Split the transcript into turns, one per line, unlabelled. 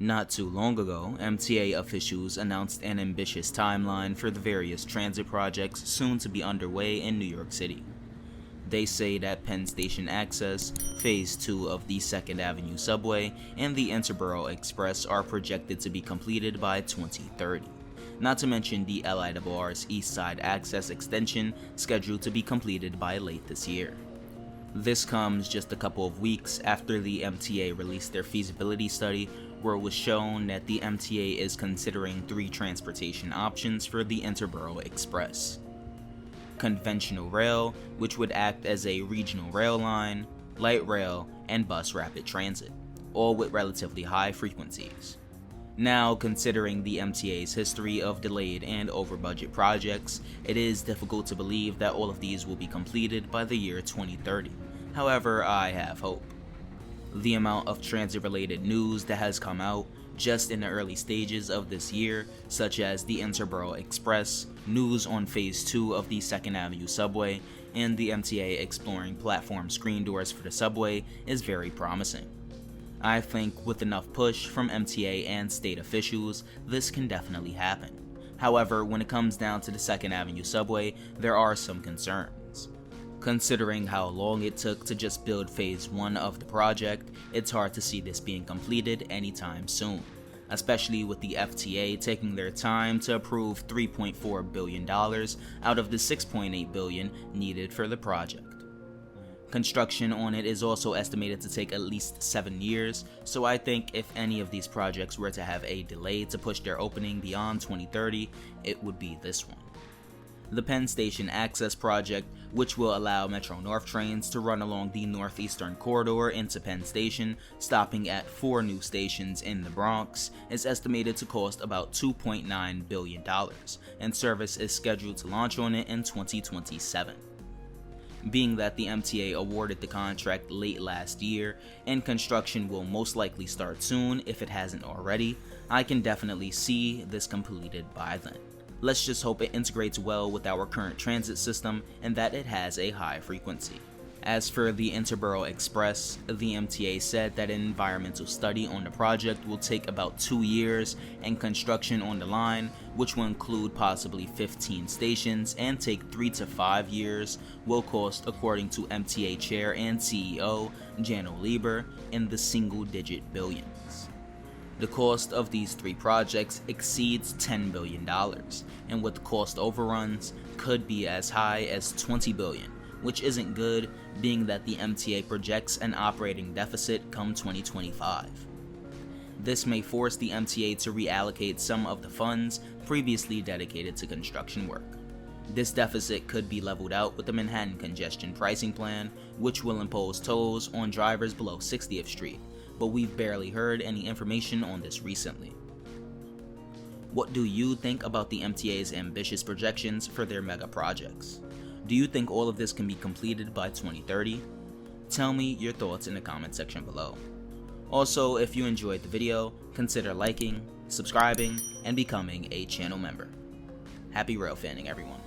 Not too long ago, MTA officials announced an ambitious timeline for the various transit projects soon to be underway in New York City. They say that Penn Station Access, Phase 2 of the 2nd Avenue subway, and the Interborough Express are projected to be completed by 2030. Not to mention the LIRR's East Side Access extension, scheduled to be completed by late this year. This comes just a couple of weeks after the MTA released their feasibility study, where it was shown that the MTA is considering 3 transportation options for the Interborough Express. Conventional rail, which would act as a regional rail line, light rail, and bus rapid transit, all with relatively high frequencies. Now, considering the MTA's history of delayed and over-budget projects, it is difficult to believe that all of these will be completed by the year 2030. However, I have hope. The amount of transit-related news that has come out just in the early stages of this year, such as the Interborough Express, news on Phase 2 of the 2nd Avenue subway, and the MTA exploring platform screen doors for the subway, is very promising. I think with enough push from MTA and state officials, this can definitely happen. However, when it comes down to the 2nd Avenue subway, there are some concerns. Considering how long it took to just build Phase 1 of the project, it's hard to see this being completed anytime soon, especially with the FTA taking their time to approve $3.4 billion out of the $6.8 billion needed for the project. Construction on it is also estimated to take at least 7 years, so I think if any of these projects were to have a delay to push their opening beyond 2030, it would be this one. The Penn Station Access project, which will allow Metro North trains to run along the northeastern corridor into Penn Station, stopping at 4 new stations in the Bronx, is estimated to cost about $2.9 billion, and service is scheduled to launch on it in 2027. Being that the MTA awarded the contract late last year, and construction will most likely start soon if it hasn't already, I can definitely see this completed by then. Let's just hope it integrates well with our current transit system and that it has a high frequency. As for the Interborough Express, the MTA said that an environmental study on the project will take about 2 years, and construction on the line, which will include possibly 15 stations and take 3 to 5 years, will cost, according to MTA Chair and CEO Janno Lieber, in the single-digit billions. The cost of these 3 projects exceeds $10 billion, and with cost overruns, could be as high as $20 billion, which isn't good, being that the MTA projects an operating deficit come 2025. This may force the MTA to reallocate some of the funds previously dedicated to construction work. This deficit could be leveled out with the Manhattan Congestion Pricing Plan, which will impose tolls on drivers below 60th Street, but we've barely heard any information on this recently. What do you think about the MTA's ambitious projections for their mega projects? Do you think all of this can be completed by 2030? Tell me your thoughts in the comment section below. Also, if you enjoyed the video, consider liking, subscribing, and becoming a channel member. Happy rail fanning, everyone.